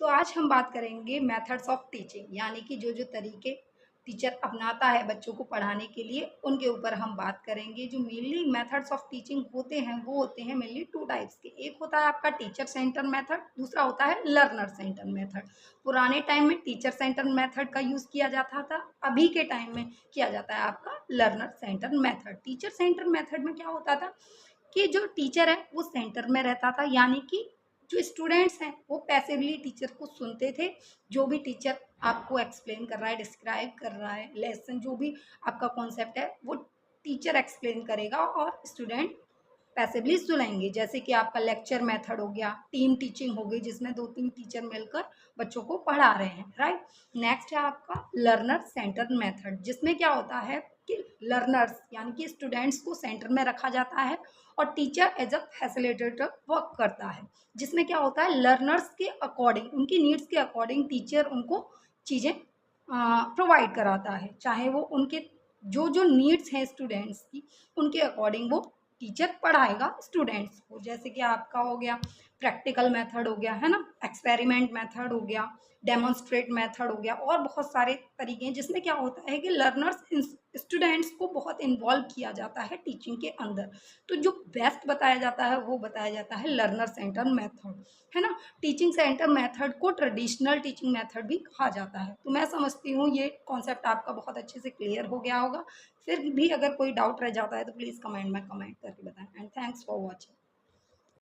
तो आज हम बात करेंगे मेथड्स ऑफ टीचिंग, यानी कि जो तरीके टीचर अपनाता है बच्चों को पढ़ाने के लिए, उनके ऊपर हम बात करेंगे। जो मेनली मेथड्स ऑफ टीचिंग होते हैं वो होते हैं मेनली 2 टाइप्स के। एक होता है आपका टीचर सेंटर मेथड, दूसरा होता है लर्नर सेंटर मेथड। पुराने टाइम में टीचर सेंटर मेथड का यूज़ किया जाता था, अभी के टाइम में किया जाता है आपका learner centre method. Teacher centre method में क्या होता था कि जो टीचर है वो सेंटर में रहता था, यानी कि जो स्टूडेंट्स हैं वो पैसिवली टीचर को सुनते थे। जो भी टीचर आपको एक्सप्लेन कर रहा है, डिस्क्राइब कर रहा है, लेसन जो भी आपका कॉन्सेप्ट है वो टीचर एक्सप्लेन करेगा और स्टूडेंट पैसिवली सुनेंगे। जैसे कि आपका लेक्चर मेथड हो गया, टीम टीचिंग हो गई जिसमें 2-3 टीचर मिलकर बच्चों को पढ़ा रहे हैं, राइट। नेक्स्ट है आपका लर्नर सेंटर मेथड, जिसमें क्या होता है कि लर्नर्स यानी कि स्टूडेंट्स को सेंटर में रखा जाता है और teacher as a facilitator work करता है। जिसमें क्या होता है लर्नर्स के अकॉर्डिंग, उनकी नीड्स के अकॉर्डिंग टीचर उनको चीज़ें प्रोवाइड कराता है, चाहे वो उनके जो नीड्स हैं स्टूडेंट्स की, उनके अकॉर्डिंग वो टीचर पढ़ाएगा स्टूडेंट्स को। जैसे कि आपका हो गया प्रैक्टिकल मेथड हो गया, है ना, एक्सपेरिमेंट मेथड हो गया, डेमोन्स्ट्रेट मेथड हो गया, और बहुत सारे तरीके हैं जिसमें क्या होता है कि लर्नर्स स्टूडेंट्स को बहुत इन्वॉल्व किया जाता है टीचिंग के अंदर। तो जो बेस्ट बताया जाता है वो बताया जाता है लर्नर सेंटर मेथड, है ना। टीचिंग सेंटर मेथड को ट्रेडिशनल टीचिंग मेथड भी कहा जाता है। तो मैं समझती हूँ ये कॉन्सेप्ट आपका बहुत अच्छे से क्लियर हो गया होगा। फिर भी अगर कोई डाउट रह जाता है तो प्लीज़ कमेंट में कमेंट करके बताएं। And thanks for watching.